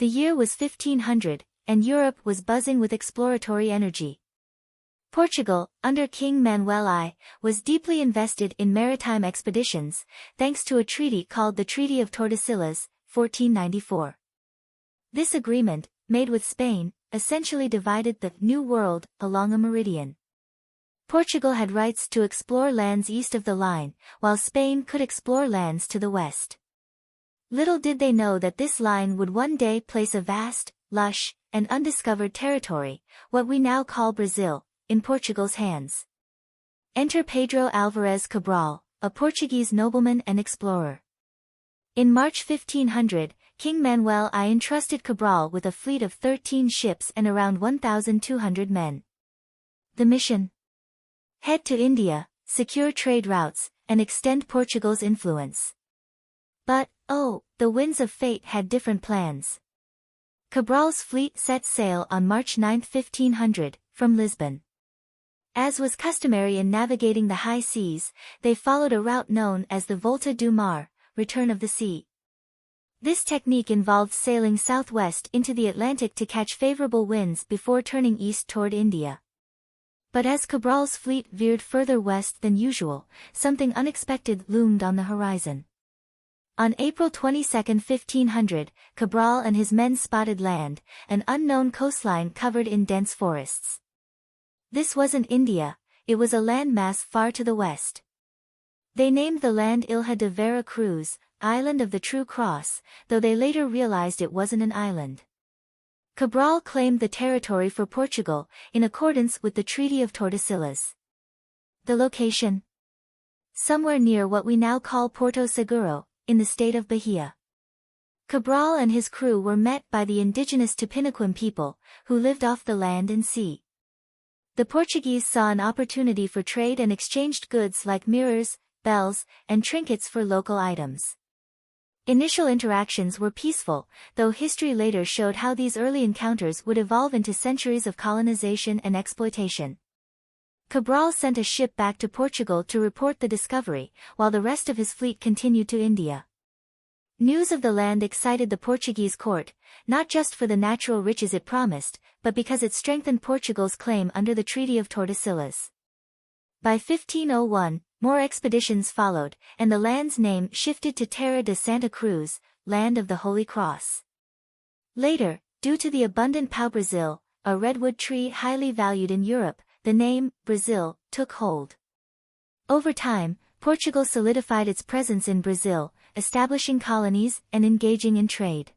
The year was 1500, and Europe was buzzing with exploratory energy. Portugal, under King Manuel I, was deeply invested in maritime expeditions, thanks to a treaty called the Treaty of Tordesillas, 1494. This agreement, made with Spain, essentially divided the New World along a meridian. Portugal had rights to explore lands east of the line, while Spain could explore lands to the west. Little did they know that this line would one day place a vast, lush, and undiscovered territory, what we now call Brazil, in Portugal's hands. Enter Pedro Álvares Cabral, a Portuguese nobleman and explorer. In March 1500, King Manuel I entrusted Cabral with a fleet of 13 ships and around 1,200 men. The mission? Head to India, secure trade routes, and extend Portugal's influence. But, oh, the winds of fate had different plans. Cabral's fleet set sail on March 9, 1500, from Lisbon. As was customary in navigating the high seas, they followed a route known as the Volta do Mar, return of the sea. This technique involved sailing southwest into the Atlantic to catch favorable winds before turning east toward India. But as Cabral's fleet veered further west than usual, something unexpected loomed on the horizon. On April 22, 1500, Cabral and his men spotted land, an unknown coastline covered in dense forests. This wasn't India, it was a landmass far to the west. They named the land Ilha de Vera Cruz, Island of the True Cross, though they later realized it wasn't an island. Cabral claimed the territory for Portugal, in accordance with the Treaty of Tordesillas. The location? Somewhere near what we now call Porto Seguro, in the state of Bahia. Cabral and his crew were met by the indigenous Tupiniquim people, who lived off the land and sea. The Portuguese saw an opportunity for trade and exchanged goods like mirrors, bells, and trinkets for local items. Initial interactions were peaceful, though history later showed how these early encounters would evolve into centuries of colonization and exploitation. Cabral sent a ship back to Portugal to report the discovery, while the rest of his fleet continued to India. News of the land excited the Portuguese court, not just for the natural riches it promised, but because it strengthened Portugal's claim under the Treaty of Tordesillas. By 1501, more expeditions followed, and the land's name shifted to Terra de Santa Cruz, Land of the Holy Cross. Later, due to the abundant pau-Brazil, a redwood tree highly valued in Europe, the name, Brazil, took hold. Over time, Portugal solidified its presence in Brazil, establishing colonies and engaging in trade.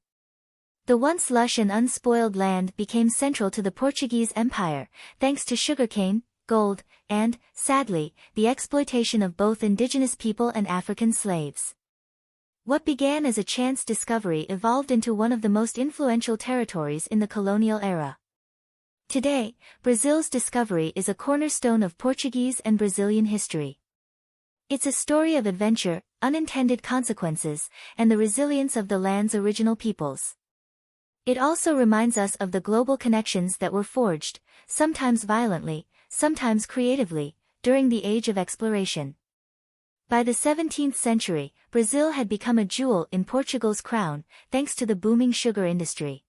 The once lush and unspoiled land became central to the Portuguese Empire, thanks to sugarcane, gold, and, sadly, the exploitation of both indigenous people and African slaves. What began as a chance discovery evolved into one of the most influential territories in the colonial era. Today, Brazil's discovery is a cornerstone of Portuguese and Brazilian history. It's a story of adventure, unintended consequences, and the resilience of the land's original peoples. It also reminds us of the global connections that were forged, sometimes violently, sometimes creatively, during the age of exploration. By the 17th century, Brazil had become a jewel in Portugal's crown, thanks to the booming sugar industry.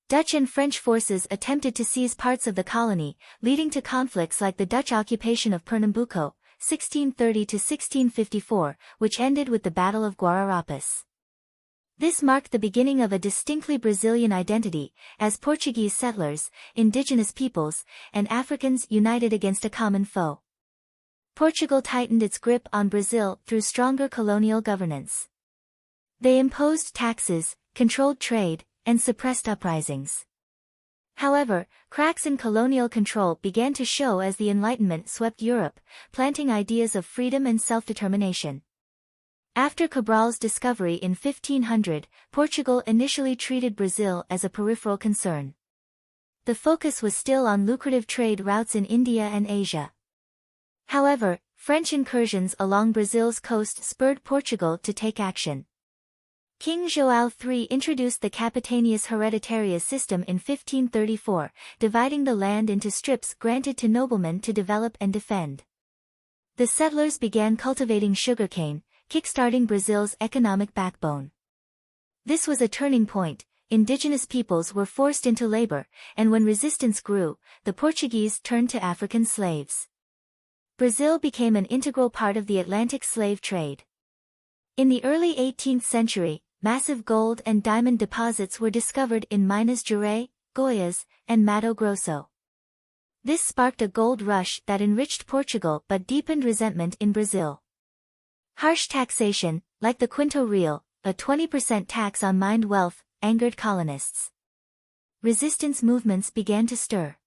Dutch and French forces attempted to seize parts of the colony, leading to conflicts like the Dutch occupation of Pernambuco, 1630 to 1654, which ended with the Battle of Guararapes. This marked the beginning of a distinctly Brazilian identity, as Portuguese settlers, indigenous peoples, and Africans united against a common foe. Portugal tightened its grip on Brazil through stronger colonial governance. They imposed taxes, controlled trade, and suppressed uprisings. However, cracks in colonial control began to show as the Enlightenment swept Europe, planting ideas of freedom and self-determination. After Cabral's discovery in 1500, Portugal initially treated Brazil as a peripheral concern. The focus was still on lucrative trade routes in India and Asia. However, French incursions along Brazil's coast spurred Portugal to take action. King João III introduced the Capitanias Hereditarias system in 1534, dividing the land into strips granted to noblemen to develop and defend. The settlers began cultivating sugarcane, kickstarting Brazil's economic backbone. This was a turning point, indigenous peoples were forced into labor, and when resistance grew, the Portuguese turned to African slaves. Brazil became an integral part of the Atlantic slave trade. In the early 18th century, massive gold and diamond deposits were discovered in Minas Gerais, Goiás, and Mato Grosso. This sparked a gold rush that enriched Portugal but deepened resentment in Brazil. Harsh taxation, like the quinto real, a 20% tax on mined wealth, angered colonists. Resistance movements began to stir.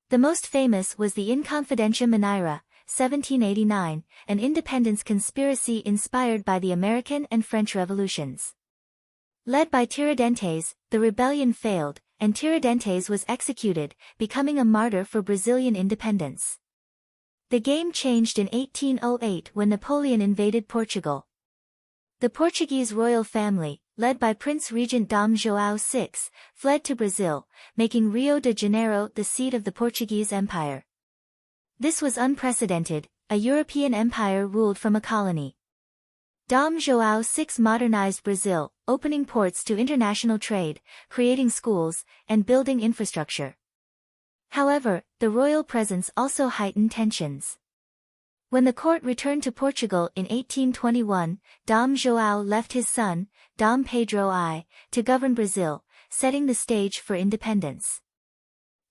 The most famous was the Inconfidencia Mineira, 1789, an independence conspiracy inspired by the American and French revolutions. Led by Tiradentes, the rebellion failed, and Tiradentes was executed, becoming a martyr for Brazilian independence. The game changed in 1808 when Napoleon invaded Portugal. The Portuguese royal family, led by Prince Regent Dom João VI, fled to Brazil, making Rio de Janeiro the seat of the Portuguese Empire. This was unprecedented, a European empire ruled from a colony. Dom João VI modernized Brazil, opening ports to international trade, creating schools, and building infrastructure. However, the royal presence also heightened tensions. When the court returned to Portugal in 1821, Dom João left his son, Dom Pedro I, to govern Brazil, setting the stage for independence.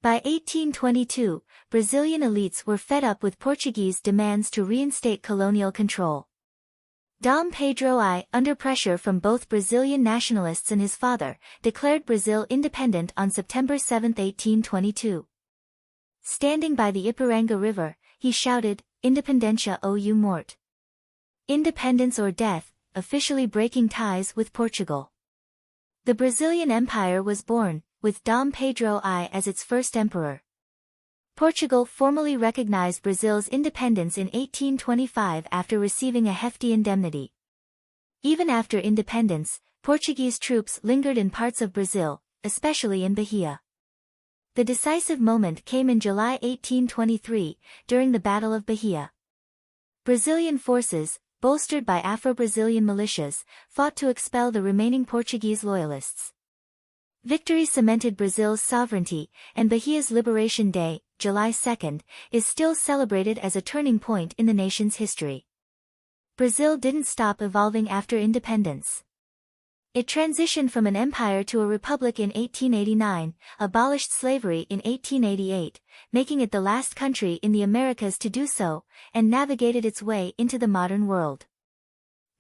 By 1822, Brazilian elites were fed up with Portuguese demands to reinstate colonial control. Dom Pedro I, under pressure from both Brazilian nationalists and his father, declared Brazil independent on September 7, 1822. Standing by the Ipiranga River, he shouted, "Independencia ou morte." Independence or death, officially breaking ties with Portugal. The Brazilian Empire was born, with Dom Pedro I as its first emperor. Portugal formally recognized Brazil's independence in 1825 after receiving a hefty indemnity. Even after independence, Portuguese troops lingered in parts of Brazil, especially in Bahia. The decisive moment came in July 1823, during the Battle of Bahia. Brazilian forces, bolstered by Afro-Brazilian militias, fought to expel the remaining Portuguese loyalists. Victory cemented Brazil's sovereignty, and Bahia's Liberation Day, July 2, is still celebrated as a turning point in the nation's history. Brazil didn't stop evolving after independence. It transitioned from an empire to a republic in 1889, abolished slavery in 1888, making it the last country in the Americas to do so, and navigated its way into the modern world.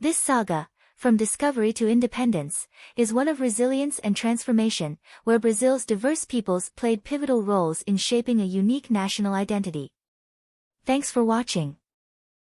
This saga, from discovery to independence, is one of resilience and transformation, where Brazil's diverse peoples played pivotal roles in shaping a unique national identity. Thanks for watching.